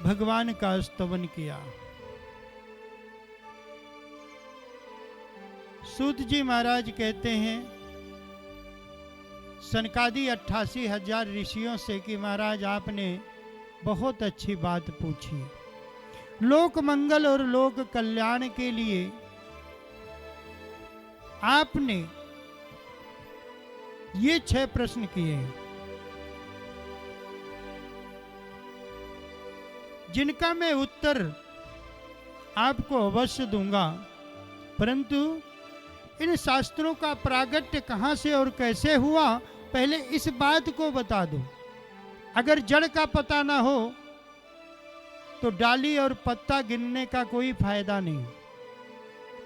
भगवान का स्तवन किया। सूत जी महाराज कहते हैं सनकादि 88,000 ऋषियों से कि महाराज आपने बहुत अच्छी बात पूछी। लोक मंगल और लोक कल्याण के लिए आपने ये 6 प्रश्न किए हैं, जिनका मैं उत्तर आपको अवश्य दूंगा, परंतु इन शास्त्रों का प्रागट्य कहां से और कैसे हुआ, पहले इस बात को बता दो। अगर जड़ का पता ना हो तो डाली और पत्ता गिनने का कोई फायदा नहीं।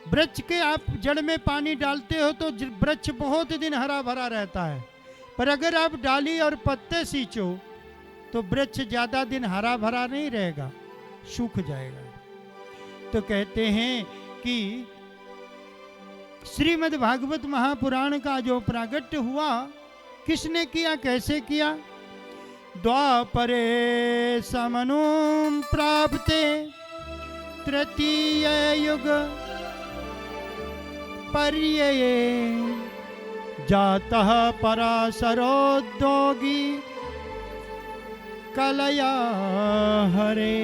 वृक्ष के आप जड़ में पानी डालते हो तो वृक्ष बहुत दिन हरा भरा रहता है, पर अगर आप डाली और पत्ते सींचो तो वृक्ष ज्यादा दिन हरा भरा नहीं रहेगा, सूख जाएगा। तो कहते हैं कि श्रीमद् भागवत महापुराण का जो प्रागट्य हुआ किसने किया, कैसे किया। द्वापरे समनुं प्राप्ते तृतीय युग पर्यये जातः पराशरोद्योगी कलया हरे।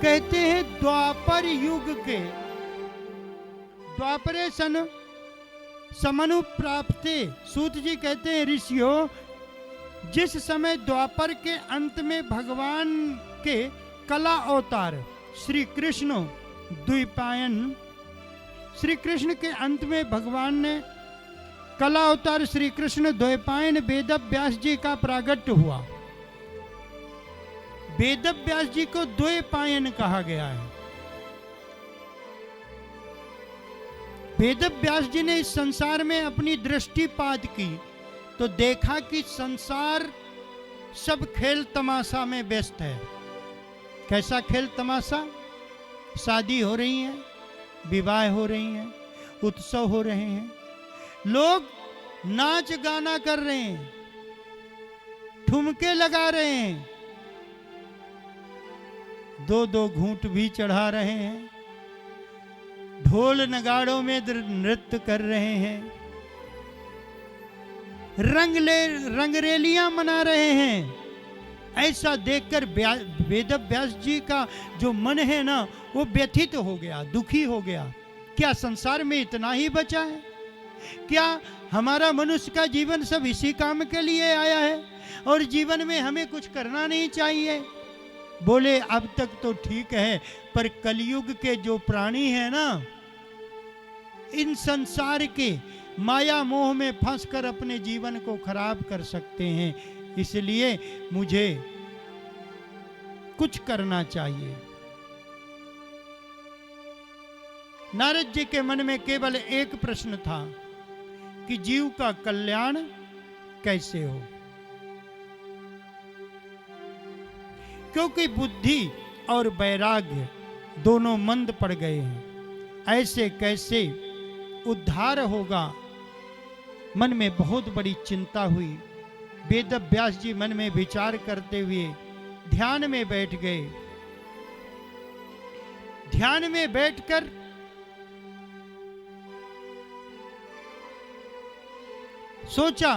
कहते हैं द्वापर युग के, द्वापरे सन समनु प्राप्ते। सूत जी कहते हैं ऋषियों, जिस समय द्वापर के अंत में भगवान के कला अवतार श्री कृष्ण द्विपायन, श्री कृष्ण के अंत में भगवान ने कला अवतार श्री कृष्ण द्वैपायन वेद व्यास जी का प्रागट्य हुआ। वेद व्यास जी को द्वैपायन कहा गया है। वेद व्यास जी ने इस संसार में अपनी दृष्टिपात की तो देखा कि संसार सब खेल तमाशा में व्यस्त है। कैसा खेल तमाशा? शादी हो रही है, विवाह हो रही हैं, उत्सव हो रहे हैं, लोग नाच गाना कर रहे हैं, ठुमके लगा रहे हैं, 2-2 घूंट भी चढ़ा रहे हैं, ढोल नगाड़ों में नृत्य कर रहे हैं, रंगरेलियां मना रहे हैं। ऐसा देखकर वेद व्यास जी का जो मन है ना, वो व्यथित हो गया, दुखी हो गया। क्या संसार में इतना ही बचा है? क्या हमारा मनुष्य का जीवन सब इसी काम के लिए आया है और जीवन में हमें कुछ करना नहीं चाहिए? बोले अब तक तो ठीक है, पर कलयुग के जो प्राणी हैं ना, इन संसार के माया मोह में फंसकर अपने जीवन को खराब कर सकते हैं, इसलिए मुझे कुछ करना चाहिए। नारद जी के मन में केवल एक प्रश्न था कि जीव का कल्याण कैसे हो, क्योंकि बुद्धि और वैराग्य दोनों मंद पड़ गए हैं। ऐसे कैसे उद्धार होगा? मन में बहुत बड़ी चिंता हुई। वेद व्यास जी मन में विचार करते हुए ध्यान में बैठ गए। ध्यान में बैठकर सोचा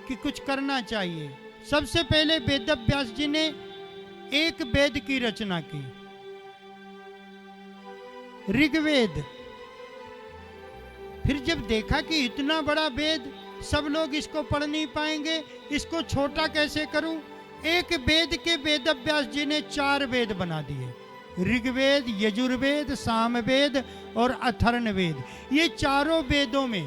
कि कुछ करना चाहिए। सबसे पहले वेद व्यास जी ने एक वेद की रचना की, ऋग्वेद। फिर जब देखा कि इतना बड़ा वेद सब लोग इसको पढ़ नहीं पाएंगे, इसको छोटा कैसे करूं, एक वेद के वेद व्यास जी ने 4 वेद बना दिए, ऋग्वेद, यजुर्वेद, सामवेद और अथर्ववेद। ये चारों वेदों में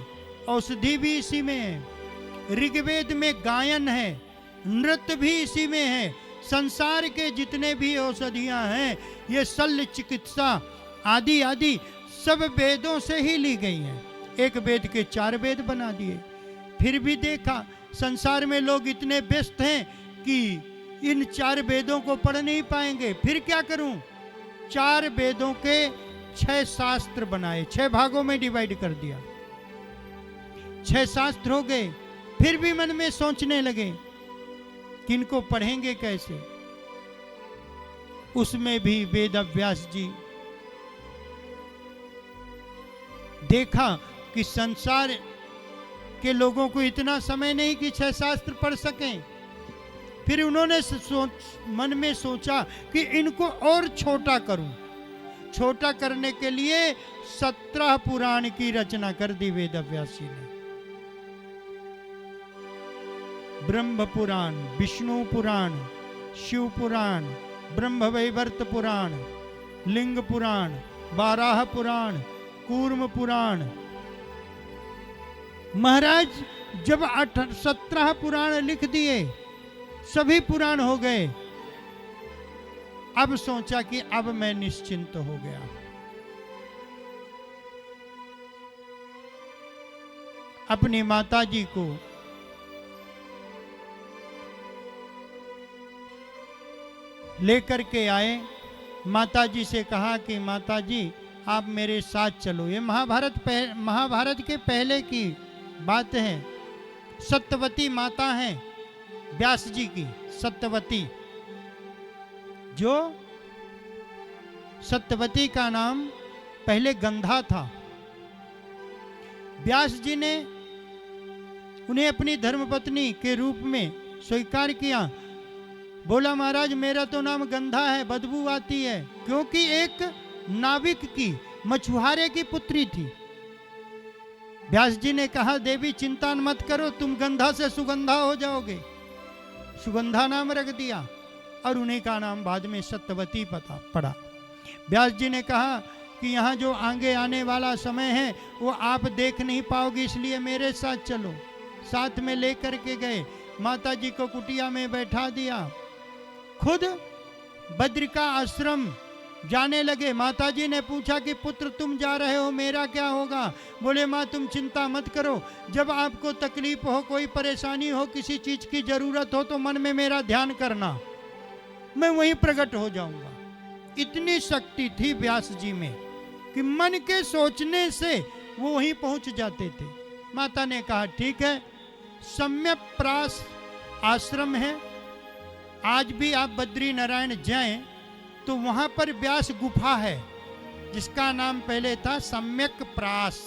औषधि भी इसी में है। ऋग्वेद में गायन है, नृत्य भी इसी में है। संसार के जितने भी औषधियां हैं, ये शल्य चिकित्सा आदि आदि सब वेदों से ही ली गई हैं। एक वेद के 4 वेद बना दिए। फिर भी देखा संसार में लोग इतने व्यस्त हैं कि इन 4 वेदों को पढ़ नहीं पाएंगे। फिर क्या करूं? 4 वेदों के 6 शास्त्र बनाए, 6 भागों में डिवाइड कर दिया। 6 शास्त्र हो गए। फिर भी मन में सोचने लगे कि इनको पढ़ेंगे कैसे। उसमें भी वेद व्यास जी देखा कि संसार के लोगों को इतना समय नहीं कि 6 शास्त्र पढ़ सकें। फिर उन्होंने मन में सोचा कि इनको और छोटा करूं। छोटा करने के लिए 17 पुराण की रचना कर दी वेद व्यास जी ने। ब्रह्म पुराण, विष्णु पुराण, शिव पुराण, ब्रह्मवैवर्त पुराण, लिंग पुराण, बाराह पुराण, कूर्म पुराण। महाराज जब 17 पुराण लिख दिए, सभी पुराण हो गए, अब सोचा कि अब मैं निश्चिंत हो गया। अपनी माता जी को लेकर के आए। माता जी से कहा कि माता जी आप मेरे साथ चलो। ये महाभारत के पहले की बात है। सत्यवती माता हैं व्यास जी की। सत्यवती, जो सत्यवती का नाम पहले गंधा था। व्यास जी ने उन्हें अपनी धर्मपत्नी के रूप में स्वीकार किया। बोला महाराज मेरा तो नाम गंधा है, बदबू आती है, क्योंकि एक नाविक की, मछुआरे की पुत्री थी। व्यास जी ने कहा देवी चिंता मत करो, तुम गंधा से सुगंधा हो जाओगे। सुगंधा नाम रख दिया और उन्हीं का नाम बाद में सत्यवती पड़ा। व्यास जी ने कहा कि यहाँ जो आगे आने वाला समय है वो आप देख नहीं पाओगे, इसलिए मेरे साथ चलो। साथ में लेकर के गए, माता जी को कुटिया में बैठा दिया, खुद बद्रिका आश्रम जाने लगे। माता जी ने पूछा कि पुत्र तुम जा रहे हो, मेरा क्या होगा? बोले माँ तुम चिंता मत करो, जब आपको तकलीफ हो, कोई परेशानी हो, किसी चीज की जरूरत हो तो मन में मेरा ध्यान करना, मैं वहीं प्रकट हो जाऊंगा। इतनी शक्ति थी व्यास जी में कि मन के सोचने से वो वहीं पहुंच जाते थे। माता ने कहा ठीक है, सम्यक प्रास आश्रम है, आज भी आप बद्री नारायण जाएं तो वहां पर व्यास गुफा है जिसका नाम पहले था सम्यक प्रास।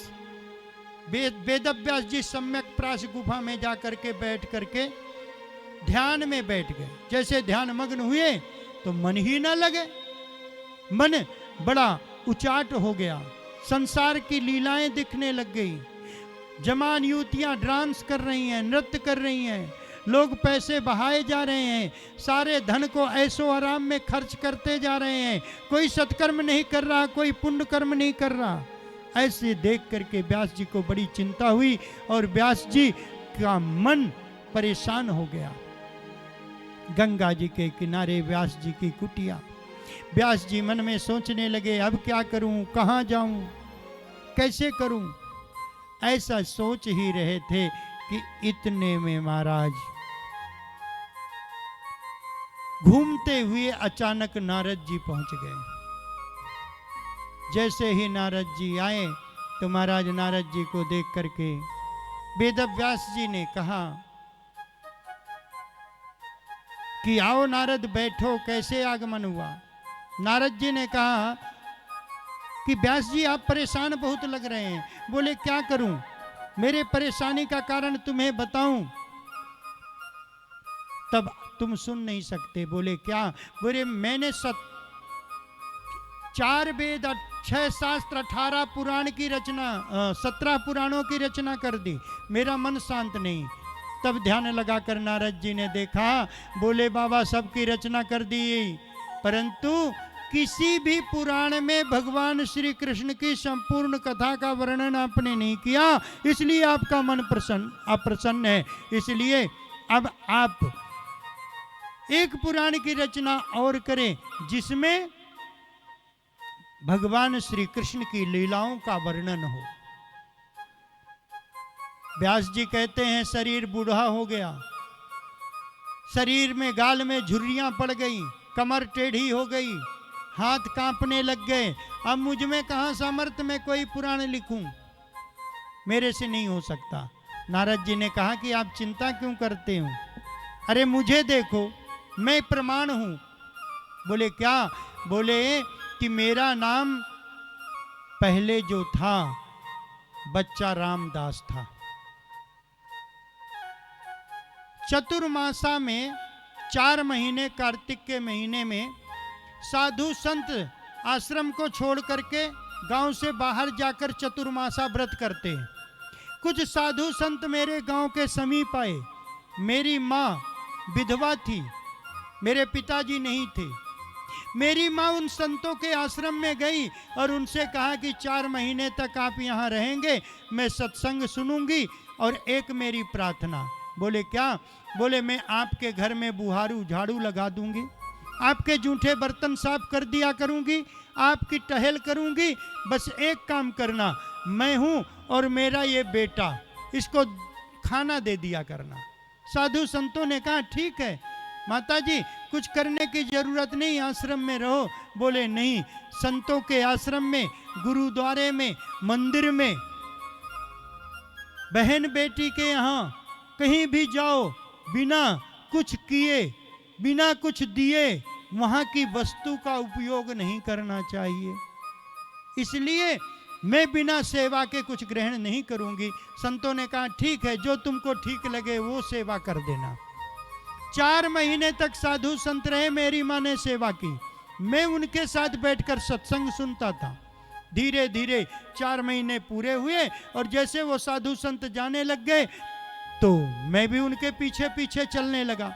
वेद व्यास जी सम्यक प्रास गुफा में जाकर के बैठ करके ध्यान में बैठ गए। जैसे ध्यान मग्न हुए तो मन ही न लगे, मन बड़ा उचाट हो गया, संसार की लीलाएं दिखने लग गई। जवान युवतियां डांस कर रही हैं, नृत्य कर रही हैं, लोग पैसे बहाए जा रहे हैं, सारे धन को ऐशो आराम में खर्च करते जा रहे हैं, कोई सत्कर्म नहीं कर रहा, कोई पुण्य कर्म नहीं कर रहा। ऐसे देख करके व्यास जी को बड़ी चिंता हुई और व्यास जी का मन परेशान हो गया। गंगा जी के किनारे व्यास जी की कुटिया। व्यास जी मन में सोचने लगे अब क्या करूं, कहां जाऊं, कैसे करूं। ऐसा सोच ही रहे थे कि इतने में महाराज घूमते हुए अचानक नारद जी पहुंच गए। जैसे ही नारद जी आए तो महाराज नारद जी को देख करके वेद व्यास जी ने कहा कि आओ नारद बैठो, कैसे आगमन हुआ। नारद जी ने कहा कि व्यास जी आप परेशान बहुत लग रहे हैं। बोले क्या करूं, मेरे परेशानी का कारण तुम्हें बताऊं तब तुम सुन नहीं सकते। बोले क्या? बोले मैंने 4 वेद, 6 शास्त्र, 18 पुराण की रचना, 17 पुराणों की रचना कर दी, मेरा मन शांत नहीं। तब ध्यान लगाकर नारद जी ने देखा, बोले बाबा सबकी रचना कर दी, परंतु किसी भी पुराण में भगवान श्री कृष्ण की संपूर्ण कथा का वर्णन आपने नहीं किया, इसलिए आपका मन अप्रसन्न है। इसलिए अब आप एक पुराण की रचना और करें जिसमें भगवान श्री कृष्ण की लीलाओं का वर्णन हो। व्यास जी कहते हैं शरीर बूढ़ा हो गया, शरीर में गाल में झुर्रियां पड़ गई, कमर टेढ़ी हो गई, हाथ कांपने लग गए। अब मुझ में कहां सामर्थ्य में कोई पुराण लिखूं, मेरे से नहीं हो सकता। नारद जी ने कहा कि आप चिंता क्यों करते हो, अरे मुझे देखो, मैं प्रमाण हूं बोले क्या? बोले कि मेरा नाम पहले जो था बच्चा रामदास था। चतुर्मासा में 4 महीने कार्तिक के महीने में साधु संत आश्रम को छोड़ करके गांव से बाहर जाकर चतुर्मासा व्रत करते हैं। कुछ साधु संत मेरे गांव के समीप आए। मेरी माँ विधवा थी, मेरे पिताजी नहीं थे। मेरी माँ उन संतों के आश्रम में गई और उनसे कहा कि 4 महीने तक आप यहाँ रहेंगे, मैं सत्संग सुनूंगी और एक मेरी प्रार्थना। बोले क्या? बोले मैं आपके घर में बुहारू झाड़ू लगा दूंगी, आपके जूठे बर्तन साफ कर दिया करूंगी, आपकी टहल करूंगी, बस एक काम करना, मैं हूं और मेरा ये बेटा, इसको खाना दे दिया करना। साधु संतों ने कहा ठीक है माताजी, कुछ करने की जरूरत नहीं, आश्रम में रहो। बोले नहीं, संतों के आश्रम में, गुरुद्वारे में, मंदिर में, बहन बेटी के यहाँ कहीं भी जाओ, बिना कुछ किए, बिना कुछ दिए वहां की वस्तु का उपयोग नहीं करना चाहिए। इसलिए मैं बिना सेवा के कुछ ग्रहण नहीं करूंगी। संतों ने कहा ठीक है, जो तुमको ठीक लगे वो सेवा कर देना। 4 महीने तक साधु संत रहे, मेरी माँ ने सेवा की, मैं उनके साथ बैठकर सत्संग सुनता था। धीरे धीरे 4 महीने पूरे हुए और जैसे वो साधु संत जाने लग गए तो मैं भी उनके पीछे पीछे चलने लगा।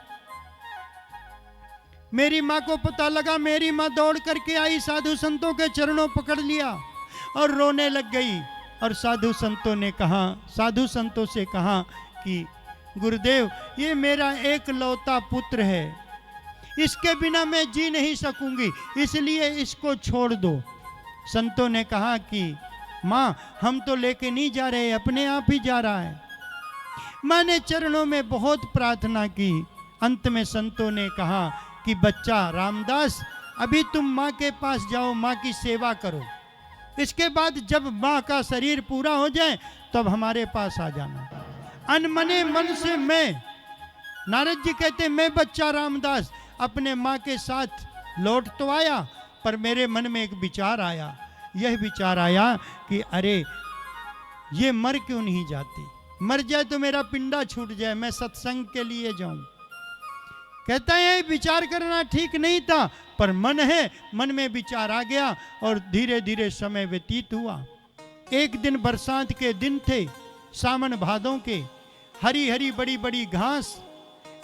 मेरी माँ को पता लगा, मेरी माँ दौड़ करके आई, साधु संतों के चरणों पकड़ लिया और रोने लग गई। और साधु संतों से कहा कि गुरुदेव, ये मेरा एक लौता पुत्र है, इसके बिना मैं जी नहीं सकूंगी, इसलिए इसको छोड़ दो। संतों ने कहा कि माँ हम तो लेके नहीं जा रहे, अपने आप ही जा रहा है। माँ ने चरणों में बहुत प्रार्थना की। अंत में संतों ने कहा कि बच्चा रामदास, अभी तुम माँ के पास जाओ, माँ की सेवा करो, इसके बाद जब माँ का शरीर पूरा हो जाए तब हमारे पास आ जाना। अनमने मन से मैं, नारद जी कहते मैं बच्चा रामदास अपने माँ के साथ लौट तो आया, पर मेरे मन में एक विचार आया। यह विचार आया कि अरे ये मर क्यों नहीं जाती, मर जाए तो मेरा पिंडा छूट जाए, मैं सत्संग के लिए जाऊं। कहता है विचार करना ठीक नहीं था, पर मन है, मन में विचार आ गया और धीरे धीरे समय व्यतीत हुआ। एक दिन बरसात के दिन थे, सावन भादों के, हरी हरी बड़ी बड़ी घास।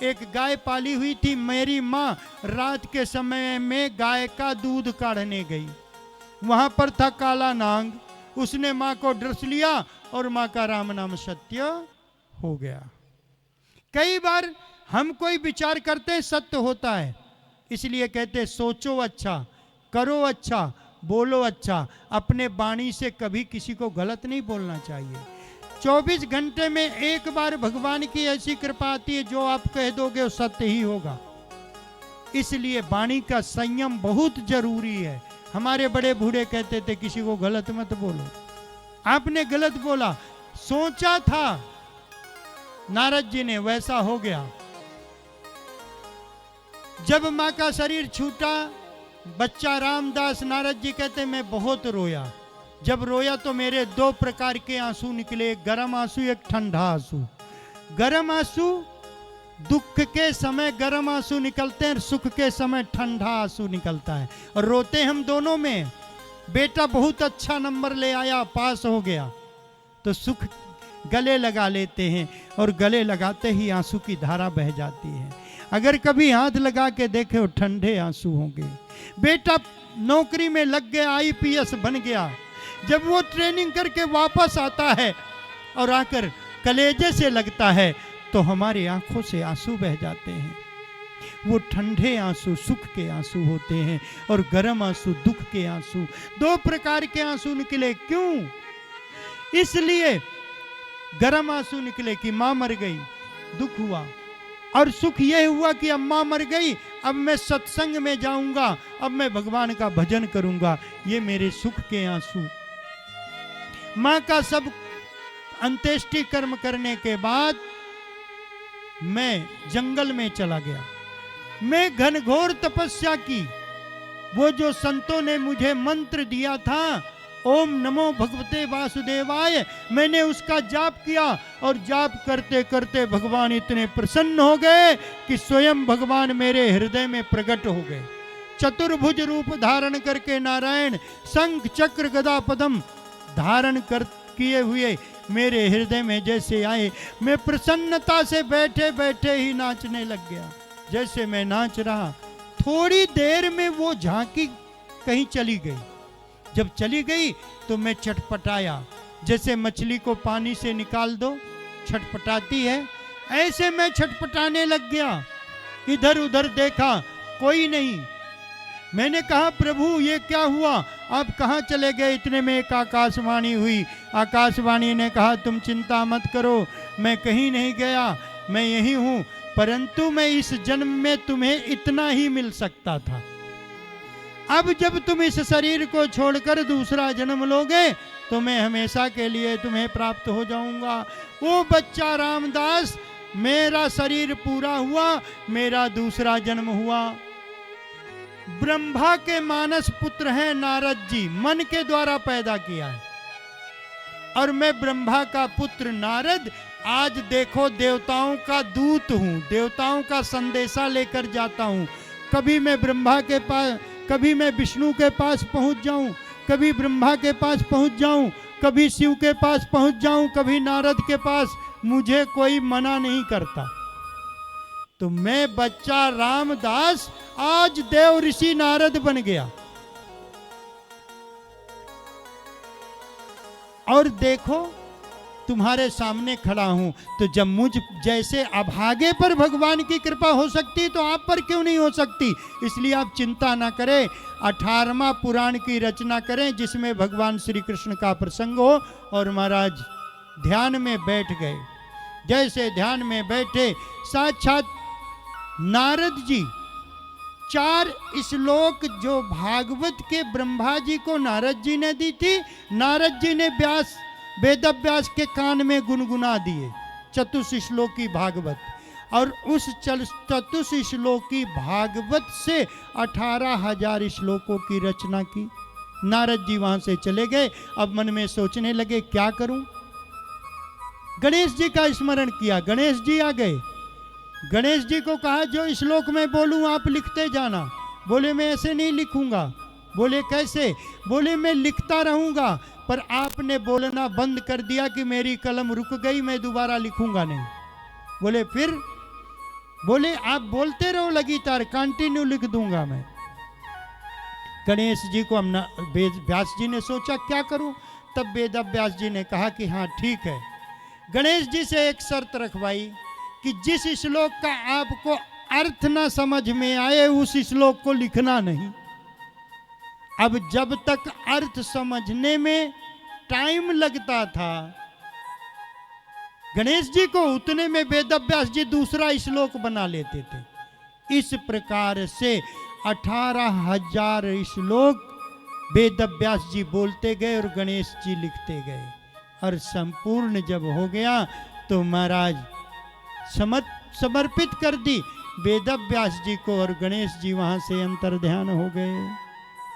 एक गाय पाली हुई थी, मेरी माँ रात के समय में गाय का दूध काढ़ने गई, वहां पर था काला नांग, उसने माँ को डस लिया और माँ का राम नाम सत्य हो गया। कई बार हम कोई विचार करते हैं सत्य होता है, इसलिए कहते सोचो अच्छा, करो अच्छा, बोलो अच्छा। अपने वाणी से कभी किसी को गलत नहीं बोलना चाहिए। 24 घंटे में एक बार भगवान की ऐसी कृपा आती है, जो आप कह दोगे वो सत्य ही होगा। इसलिए वाणी का संयम बहुत जरूरी है। हमारे बड़े बूढ़े कहते थे किसी को गलत मत बोलो। आपने गलत बोला, सोचा था नारद जी ने, वैसा हो गया। जब माँ का शरीर छूटा, बच्चा रामदास, नारद जी कहते मैं बहुत रोया। जब रोया तो मेरे 2 प्रकार के आंसू निकले, एक गर्म आंसू, एक ठंडा आंसू। गर्म आंसू दुख के समय गर्म आंसू निकलते हैं, सुख के समय ठंडा आंसू निकलता है, और रोते हम दोनों में। बेटा बहुत अच्छा नंबर ले आया, पास हो गया, तो सुख गले लगा लेते हैं और गले लगाते ही आंसू की धारा बह जाती है। अगर कभी हाथ लगा के देखे वो ठंडे आंसू होंगे। बेटा नौकरी में लग गया, IPS बन गया, जब वो ट्रेनिंग करके वापस आता है और आकर कलेजे से लगता है तो हमारी आंखों से आंसू बह जाते हैं। वो ठंडे आंसू सुख के आंसू होते हैं और गर्म आंसू दुख के आंसू। 2 प्रकार के आंसू निकले, क्यों? इसलिए गर्म आंसू निकले कि मां मर गई, दुख हुआ, और सुख यह हुआ कि अब मां मर गई, अब मैं सत्संग में जाऊंगा, अब मैं भगवान का भजन करूंगा। ये मेरे सुख के आंसू। मां का सब अंत्येष्टि कर्म करने के बाद मैं जंगल में चला गया। मैं घनघोर तपस्या की, वो जो संतों ने मुझे मंत्र दिया था, ओम नमो भगवते वासुदेवाय, मैंने उसका जाप किया और जाप करते करते भगवान इतने प्रसन्न हो गए कि स्वयं भगवान मेरे हृदय में प्रकट हो गए। चतुर्भुज रूप धारण करके नारायण शंख चक्र गदा पद्म धारण कर किए हुए मेरे हृदय में जैसे आए, मैं प्रसन्नता से बैठे बैठे ही नाचने लग गया। जैसे मैं नाच रहा, थोड़ी देर में वो झांकी कहीं चली गई। जब चली गई तो मैं छटपटाया, जैसे मछली को पानी से निकाल दो छटपटाती है, ऐसे मैं छटपटाने लग गया। इधर उधर देखा, कोई नहीं। मैंने कहा प्रभु ये क्या हुआ, आप कहाँ चले गए? इतने में एक आकाशवाणी हुई। आकाशवाणी ने कहा तुम चिंता मत करो, मैं कहीं नहीं गया, मैं यही हूँ, परंतु मैं इस जन्म में तुम्हें इतना ही मिल सकता था। अब जब तुम इस शरीर को छोड़कर दूसरा जन्म लोगे तो मैं हमेशा के लिए तुम्हें प्राप्त हो जाऊंगा। वो बच्चा रामदास, मेरा शरीर पूरा हुआ, मेरा दूसरा जन्म हुआ। ब्रह्मा के मानस पुत्र हैं नारद जी, मन के द्वारा पैदा किया है, और मैं ब्रह्मा का पुत्र नारद आज देखो देवताओं का दूत हूं, देवताओं का संदेशा लेकर जाता हूं। कभी मैं ब्रह्मा के पास, कभी मैं विष्णु के पास पहुंच जाऊं, कभी ब्रह्मा के पास पहुंच जाऊं, कभी शिव के पास पहुंच जाऊं, कभी नारद के पास, मुझे कोई मना नहीं करता। तो मैं बच्चा रामदास आज देव ऋषि नारद बन गया। और देखो तुम्हारे सामने खड़ा हूं, तो जब मुझ जैसे अभागे पर भगवान की कृपा हो सकती तो आप पर क्यों नहीं हो सकती? इसलिए आप चिंता ना करें, 18वां पुराण की रचना करें जिसमें भगवान श्री कृष्ण का प्रसंग हो। और महाराज ध्यान में बैठ गए। जैसे ध्यान में बैठे, साक्षात नारद जी 4 श्लोक जो भागवत के ब्रह्मा जी को नारद जी ने दी थी, नारद जी ने व्यास वेदव्यास के कान में गुनगुना दिए, चतुश्लोकी भागवत। और उस चतुश्लोकी भागवत से 18,000 श्लोकों की रचना की। नारद जी वहां से चले गए। अब मन में सोचने लगे क्या करूं। गणेश जी का स्मरण किया, गणेश जी आ गए। गणेश जी को कहा जो श्लोक मैं बोलूं आप लिखते जाना। बोले मैं ऐसे नहीं लिखूंगा। बोले कैसे? बोले मैं लिखता रहूंगा, पर आपने बोलना बंद कर दिया कि मेरी कलम रुक गई, मैं दोबारा लिखूंगा नहीं। बोले फिर? बोले आप बोलते रहो लगातार, कंटिन्यू लिख दूंगा मैं। गणेश जी को व्यास जी ने सोचा क्या करूं। तब वेद व्यास जी ने कहा कि हाँ ठीक है। गणेश जी से एक शर्त रखवाई कि जिस श्लोक का आपको अर्थ ना समझ में आए उस श्लोक को लिखना नहीं। अब जब तक अर्थ समझने में टाइम लगता था गणेश जी को, उतने में वेदव्यास जी दूसरा श्लोक बना लेते थे। इस प्रकार से 18,000 श्लोक वेदव्यास जी बोलते गए और गणेश जी लिखते गए। और संपूर्ण जब हो गया तो महाराज समर्पित कर दी वेदव्यास जी को, और गणेश जी वहां से अंतर ध्यान हो गए।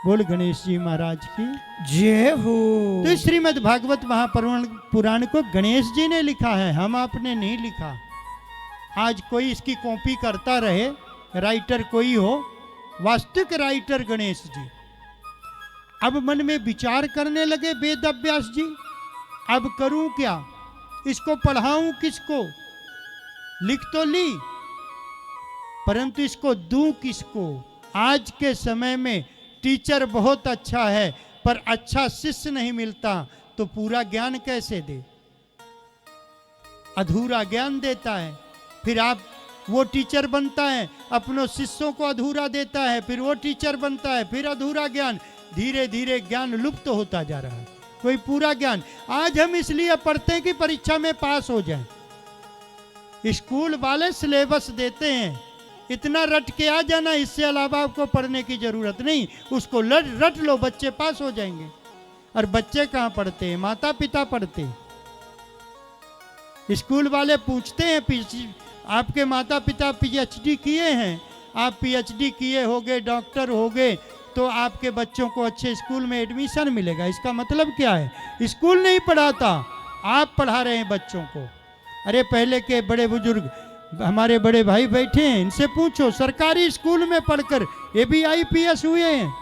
बोल गणेश जी महाराज की जय हो। तो श्रीमद् भागवत महापुराण को गणेश जी ने लिखा है, हम आपने नहीं लिखा। आज कोई इसकी कॉपी करता रहे, राइटर कोई हो, वास्तविक राइटर गणेश जी। अब मन में विचार करने लगे वेदव्यास जी, अब करूं क्या, इसको पढ़ाऊं किसको? लिख तो ली, परंतु इसको दूं किसको? आज के समय में टीचर बहुत अच्छा है, पर अच्छा शिष्य नहीं मिलता, तो पूरा ज्ञान कैसे दे? अधूरा ज्ञान देता है। फिर आप वो टीचर बनता है, अपनों शिष्यों को अधूरा देता है, फिर वो टीचर बनता है, फिर अधूरा ज्ञान। धीरे धीरे ज्ञान लुप्त होता जा रहा है, कोई पूरा ज्ञान। आज हम इसलिए पढ़ते हैं कि परीक्षा में पास हो जाएं। स्कूल वाले सिलेबस देते हैं, इतना रट के आ जाना, इससे अलावा आपको पढ़ने की जरूरत नहीं, उसको रट लो, बच्चे पास हो जाएंगे। और बच्चे कहाँ पढ़ते हैं? माता पिता पढ़ते हैं। स्कूल वाले पूछते हैं आपके माता पिता पीएचडी किए हैं? आप पीएचडी किए होगे, डॉक्टर होगे, तो आपके बच्चों को अच्छे स्कूल में एडमिशन मिलेगा। इसका मतलब क्या है? स्कूल नहीं पढ़ाता, आप पढ़ा रहे हैं बच्चों को। अरे पहले के बड़े बुजुर्ग, हमारे बड़े भाई बैठे हैं, इनसे पूछो, सरकारी स्कूल में पढ़कर ये भी IPS हुए हैं।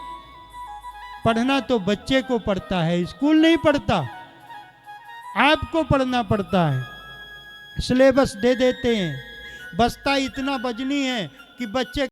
पढ़ना तो बच्चे को पड़ता है, स्कूल नहीं पढ़ता, आपको पढ़ना पड़ता है। सिलेबस दे देते हैं, बस्ता इतना वजनी है कि बच्चे